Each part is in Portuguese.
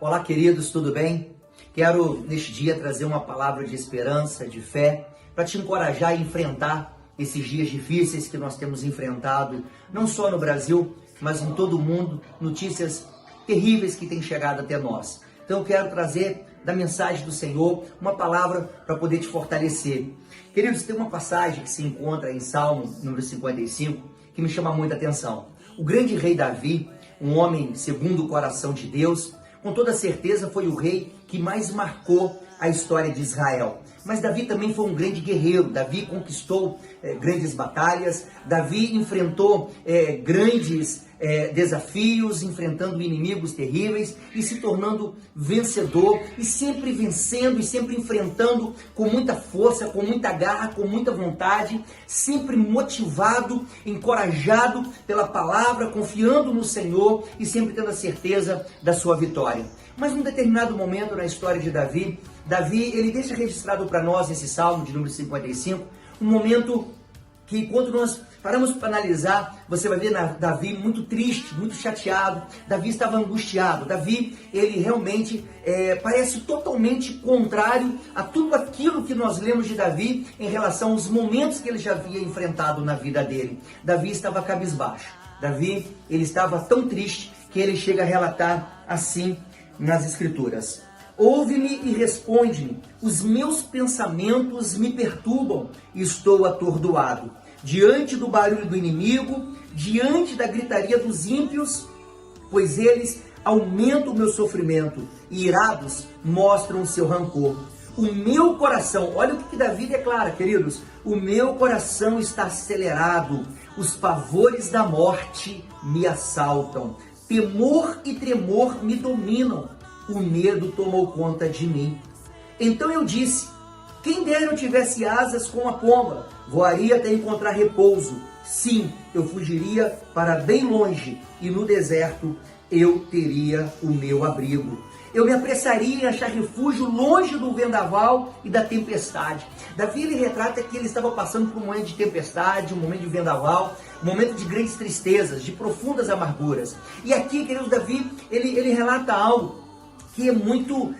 Olá, queridos, tudo bem? Quero neste dia trazer uma palavra de esperança, de fé, para te encorajar a enfrentar esses dias difíceis que nós temos enfrentado, não só no Brasil, mas em todo o mundo, notícias terríveis que têm chegado até nós. Então eu quero trazer da mensagem do Senhor uma palavra para poder te fortalecer. Queridos, tem uma passagem que se encontra em Salmo número 55 que me chama muita atenção. O grande rei Davi, um homem segundo o coração de Deus, com toda certeza foi o rei que mais marcou a história de Israel. Mas Davi também foi um grande guerreiro. Davi conquistou grandes batalhas. Davi enfrentou grandes desafios, enfrentando inimigos terríveis e se tornando vencedor e sempre vencendo e sempre enfrentando com muita força, com muita garra, com muita vontade, sempre motivado, encorajado pela palavra, confiando no Senhor e sempre tendo a certeza da sua vitória. Mas num determinado momento na história de Davi, ele deixa registrado para nós nesse Salmo de número 55, um momento que quando nós paramos para analisar, você vai ver Davi muito triste, muito chateado. Davi estava angustiado. Davi, ele realmente parece totalmente contrário a tudo aquilo que nós lemos de Davi em relação aos momentos que ele já havia enfrentado na vida dele. Davi estava cabisbaixo. Davi, ele estava tão triste que ele chega a relatar assim nas Escrituras. Ouve-me e responde-me, os meus pensamentos me perturbam, estou atordoado. Diante do barulho do inimigo, diante da gritaria dos ímpios, pois eles aumentam o meu sofrimento e irados mostram o seu rancor. O meu coração, olha o que Davi declara, queridos, o meu coração está acelerado, os pavores da morte me assaltam, temor e tremor me dominam. O medo tomou conta de mim. Então eu disse, quem dera eu tivesse asas como a pomba, voaria até encontrar repouso. Sim, eu fugiria para bem longe e no deserto eu teria o meu abrigo. Eu me apressaria em achar refúgio longe do vendaval e da tempestade. Davi, ele retrata que ele estava passando por um momento de tempestade, um momento de vendaval, um momento de grandes tristezas, de profundas amarguras. E aqui, querido Davi, ele relata algo que é muito,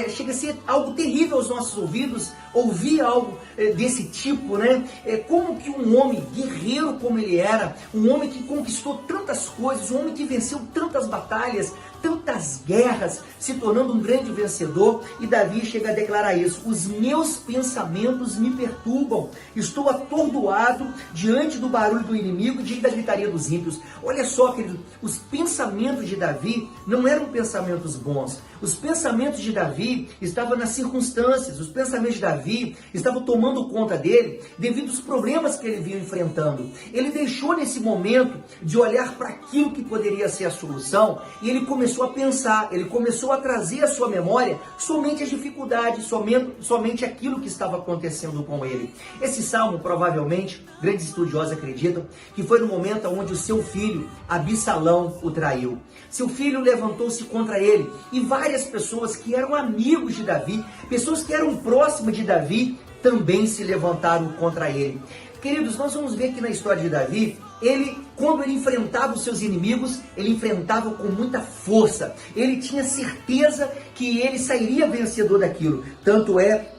chega a ser algo terrível aos nossos ouvidos, ouvir algo desse tipo, né? Como que um homem guerreiro como ele era, um homem que conquistou tantas coisas, um homem que venceu tantas batalhas, tantas guerras, se tornando um grande vencedor, e Davi chega a declarar isso, os meus pensamentos me perturbam, estou atordoado diante do barulho do inimigo, diante da gritaria dos ímpios. Olha só, querido, os pensamentos de Davi não eram pensamentos bons, os pensamentos de Davi estavam nas circunstâncias, os pensamentos de Davi estavam tomando conta dele devido aos problemas que ele vinha enfrentando. Ele deixou nesse momento de olhar para aquilo que poderia ser a solução e ele começou a pensar, ele começou a trazer à sua memória somente as dificuldades, somente aquilo que estava acontecendo com ele. Esse salmo, provavelmente, grandes estudiosos acreditam que foi no momento onde o seu filho, Absalão, o traiu. Seu filho levantou-se contra ele e várias pessoas que eram amigos de Davi, pessoas que eram próximas de Davi, também se levantaram contra ele. Queridos, nós vamos ver que na história de Davi, quando ele enfrentava os seus inimigos, ele enfrentava com muita força. Ele tinha certeza que ele sairia vencedor daquilo. Tanto é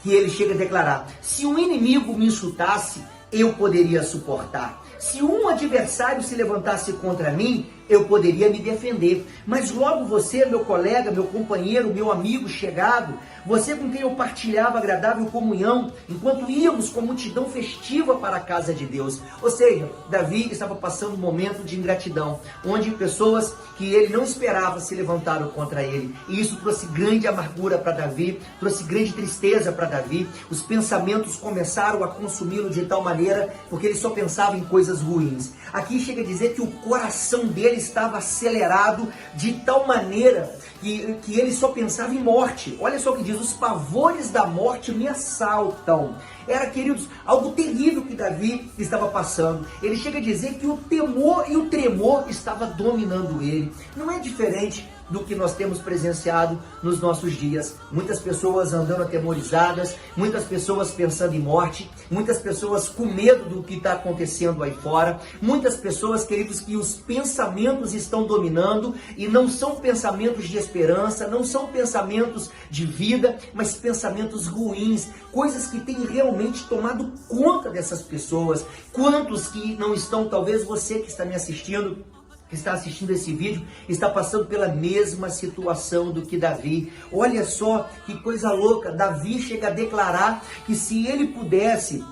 que ele chega a declarar, se um inimigo me insultasse, eu poderia suportar. Se um adversário se levantasse contra mim, eu poderia me defender. Mas logo você, meu colega, meu companheiro, meu amigo chegado, você com quem eu partilhava agradável comunhão, enquanto íamos com multidão festiva para a casa de Deus. Ou seja, Davi estava passando um momento de ingratidão, onde pessoas que ele não esperava se levantaram contra ele. E isso trouxe grande amargura para Davi, trouxe grande tristeza para Davi. Os pensamentos começaram a consumi-lo de tal maneira, porque ele só pensava em coisas ruins. Aqui chega a dizer que o coração dele estava acelerado de tal maneira que ele só pensava em morte. Olha só o que diz, os pavores da morte me assaltam. Era, queridos, algo terrível que Davi estava passando. Ele chega a dizer que o temor e o tremor estava dominando ele. Não é diferente do que nós temos presenciado nos nossos dias. Muitas pessoas andando atemorizadas, muitas pessoas pensando em morte, muitas pessoas com medo do que está acontecendo aí fora, muitas pessoas, queridos, que os pensamentos pensamentos estão dominando, e não são pensamentos de esperança, não são pensamentos de vida, mas pensamentos ruins, coisas que têm realmente tomado conta dessas pessoas. Quantos que não estão, talvez você que está me assistindo, que está assistindo esse vídeo, está passando pela mesma situação do que Davi. Olha só que coisa louca, Davi chega a declarar que se ele pudesse,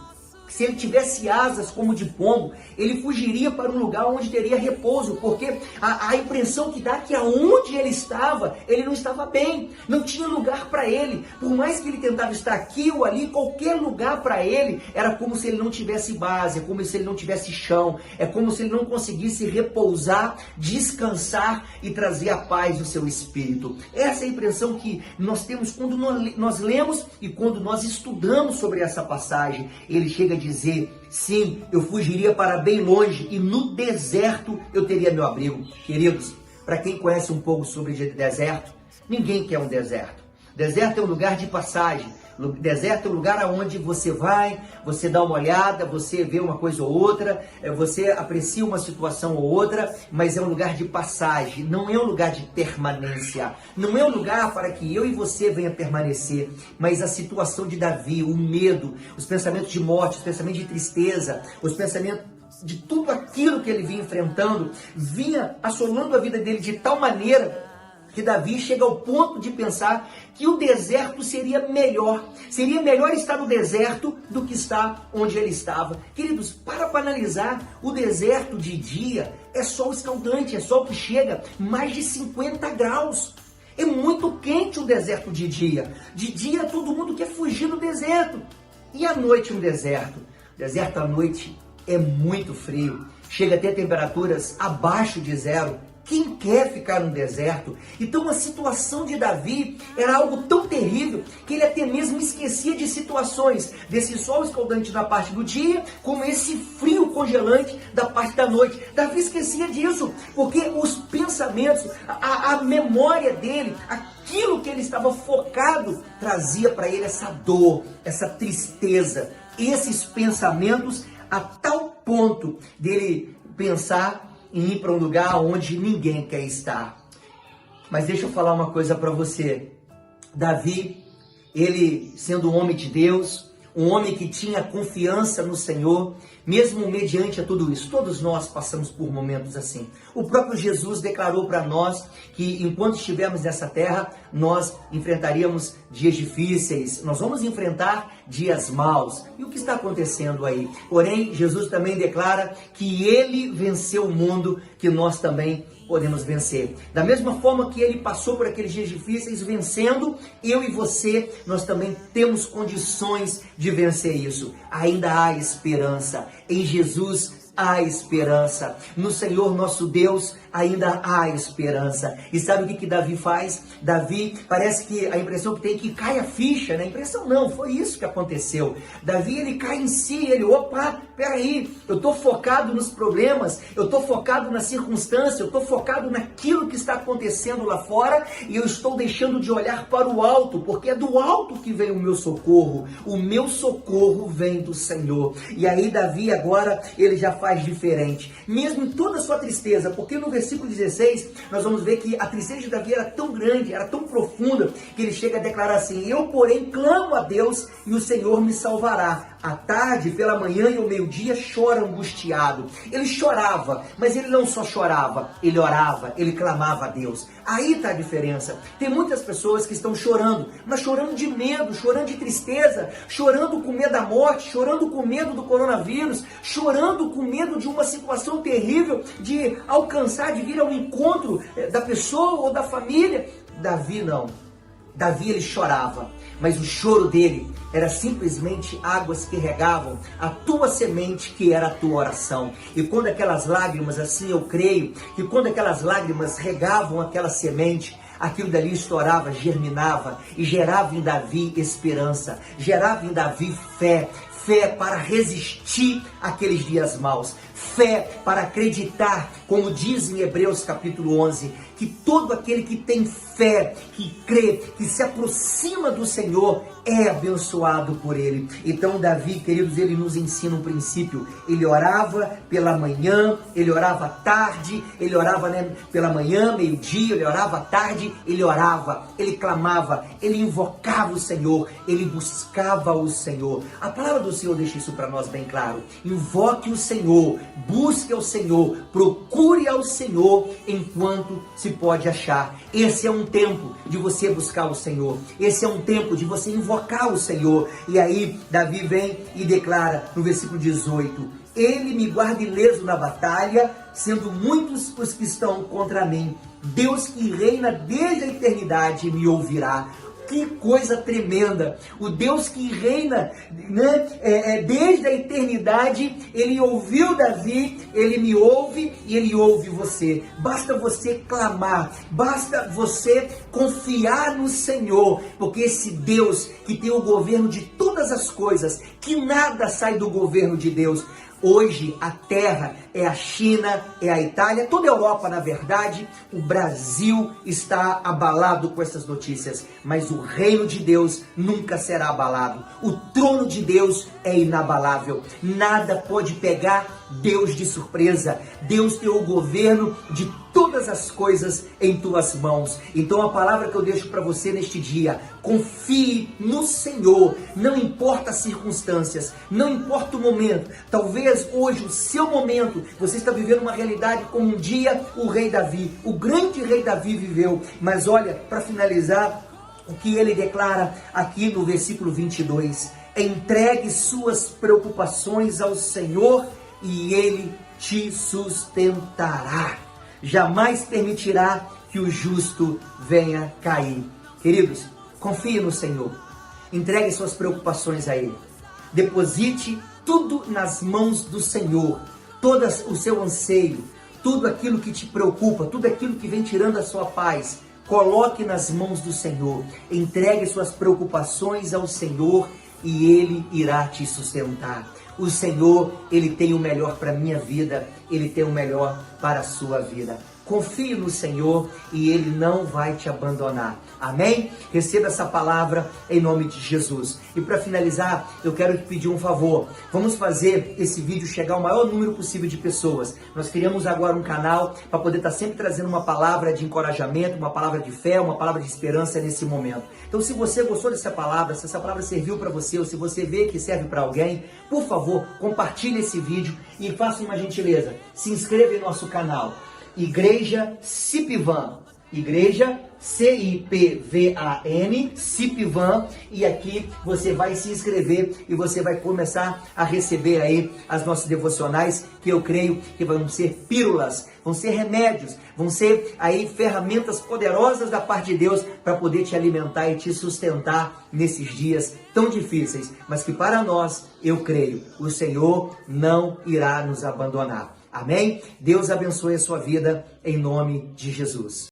se ele tivesse asas como de pombo, ele fugiria para um lugar onde teria repouso, porque a impressão que dá é que aonde ele não estava bem, não tinha lugar para ele. Por mais que ele tentava estar aqui ou ali, qualquer lugar para ele era como se ele não tivesse base, é como se ele não tivesse chão, é como se ele não conseguisse repousar, descansar e trazer a paz no seu espírito. Essa é a impressão que nós temos quando nós lemos e quando nós estudamos sobre essa passagem. Ele chega a dizer: sim, eu fugiria para bem longe e no deserto eu teria meu abrigo. Queridos, para quem conhece um pouco sobre deserto, ninguém quer um deserto. Deserto é um lugar de passagem. Deserto é um lugar onde você vai, você dá uma olhada, você vê uma coisa ou outra, você aprecia uma situação ou outra, mas é um lugar de passagem, não é um lugar de permanência, não é um lugar para que eu e você venha permanecer. Mas a situação de Davi, o medo, os pensamentos de morte, os pensamentos de tristeza, os pensamentos de tudo aquilo que ele vinha enfrentando, vinha assolando a vida dele de tal maneira que Davi chega ao ponto de pensar que o deserto seria melhor estar no deserto do que estar onde ele estava. Queridos, para analisar, o deserto de dia é sol escaldante, é sol que chega mais de 50 graus. É muito quente o deserto de dia. De dia todo mundo quer fugir do deserto. E à noite um deserto? Deserto à noite é muito frio, chega a ter temperaturas abaixo de zero. Quem quer ficar no deserto? Então a situação de Davi era algo tão terrível que ele até mesmo esquecia de situações, desse sol escaldante na parte do dia, como esse frio congelante da parte da noite. Davi esquecia disso, porque os pensamentos, a memória dele, aquilo que ele estava focado, trazia para ele essa dor, essa tristeza, esses pensamentos, a tal ponto dele pensar em ir para um lugar onde ninguém quer estar. Mas deixa eu falar uma coisa para você. Davi, ele sendo um homem de Deus, um homem que tinha confiança no Senhor, mesmo mediante a tudo isso, todos nós passamos por momentos assim. O próprio Jesus declarou para nós que enquanto estivermos nessa terra, nós enfrentaríamos dias difíceis, nós vamos enfrentar dias maus. E o que está acontecendo aí? Porém, Jesus também declara que ele venceu o mundo, que nós também podemos vencer. Da mesma forma que ele passou por aqueles dias difíceis vencendo, eu e você, nós também temos condições de vencer isso. Ainda há esperança. Em Jesus há esperança. No Senhor nosso Deus ainda há esperança. E sabe o que Davi faz? Davi, parece que a impressão que tem é que cai a ficha, né? A impressão não, foi isso que aconteceu. Davi, ele cai em si, ele, peraí, eu estou focado nos problemas, eu estou focado na circunstância, eu estou focado naquilo que está acontecendo lá fora e eu estou deixando de olhar para o alto, porque é do alto que vem o meu socorro vem do Senhor. E aí Davi agora, ele já faz diferente, mesmo em toda a sua tristeza, porque no versículo 16, nós vamos ver que a tristeza de Davi era tão grande, era tão profunda, que ele chega a declarar assim: eu, porém, clamo a Deus e o Senhor me salvará. À tarde, pela manhã e ao meio-dia, chora angustiado. Ele chorava, mas ele não só chorava, ele orava, ele clamava a Deus. Aí está a diferença. Tem muitas pessoas que estão chorando, mas chorando de medo, chorando de tristeza, chorando com medo da morte, chorando com medo do coronavírus, chorando com medo de uma situação terrível, de alcançar, de vir ao encontro da pessoa ou da família. Davi não. Davi, ele chorava, mas o choro dele era simplesmente águas que regavam a tua semente, que era a tua oração. E quando aquelas lágrimas, assim eu creio, que quando aquelas lágrimas regavam aquela semente, aquilo dali estourava, germinava e gerava em Davi esperança, gerava em Davi fé. Fé para resistir àqueles dias maus. Fé para acreditar, como diz em Hebreus capítulo 11, que todo aquele que tem fé, que crê, que se aproxima do Senhor, é abençoado por Ele. Então Davi, queridos, ele nos ensina um princípio. Ele orava pela manhã, ele orava à tarde, ele orava pela manhã, meio-dia, ele orava à tarde, ele orava, ele clamava, ele invocava o Senhor, ele buscava o Senhor. A palavra do Senhor deixa isso para nós bem claro. Invoque o Senhor, busque ao Senhor, procure ao Senhor enquanto se pode achar. Esse é um tempo de você buscar o Senhor. Esse é um tempo de você invocar o Senhor. E aí Davi vem e declara no versículo 18: Ele me guarda ileso na batalha, sendo muitos os que estão contra mim. Deus que reina desde a eternidade me ouvirá. Que coisa tremenda! O Deus que reina, desde a eternidade, Ele ouviu Davi, Ele me ouve e Ele ouve você. Basta você clamar, basta você confiar no Senhor, porque esse Deus que tem o governo de todas as coisas, que nada sai do governo de Deus. Hoje a terra é a China, é a Itália, toda a Europa, na verdade. O Brasil está abalado com essas notícias, mas o reino de Deus nunca será abalado. O trono de Deus é inabalável. Nada pode pegar Deus de surpresa. Deus tem o governo de todas as coisas em tuas mãos. Então a palavra que eu deixo para você neste dia: confie no Senhor, não importa as circunstâncias, não importa o momento. Talvez hoje, o seu momento, você está vivendo uma realidade como um dia o rei Davi, o grande rei Davi viveu. Mas olha, para finalizar, o que ele declara aqui no versículo 22, entregue suas preocupações ao Senhor e Ele te sustentará. Jamais permitirá que o justo venha cair. Queridos, confie no Senhor. Entregue suas preocupações a Ele. Deposite tudo nas mãos do Senhor. Todo o seu anseio, tudo aquilo que te preocupa, tudo aquilo que vem tirando a sua paz, coloque nas mãos do Senhor. Entregue suas preocupações ao Senhor e Ele irá te sustentar. O Senhor, Ele tem o melhor para a minha vida, Ele tem o melhor para a sua vida. Confie no Senhor e Ele não vai te abandonar. Amém? Receba essa palavra em nome de Jesus. E para finalizar, eu quero te pedir um favor. Vamos fazer esse vídeo chegar ao maior número possível de pessoas. Nós criamos agora um canal para poder estar sempre trazendo uma palavra de encorajamento, uma palavra de fé, uma palavra de esperança nesse momento. Então, se você gostou dessa palavra, se essa palavra serviu para você, ou se você vê que serve para alguém, por favor, compartilhe esse vídeo e faça uma gentileza. Se inscreva em nosso canal. Igreja Cipvan, Igreja C-I-P-V-A-N, Cipvan, e aqui você vai se inscrever e você vai começar a receber aí as nossas devocionais, que eu creio que vão ser pílulas, vão ser remédios, vão ser aí ferramentas poderosas da parte de Deus para poder te alimentar e te sustentar nesses dias tão difíceis, mas que para nós, eu creio, o Senhor não irá nos abandonar. Amém? Deus abençoe a sua vida em nome de Jesus.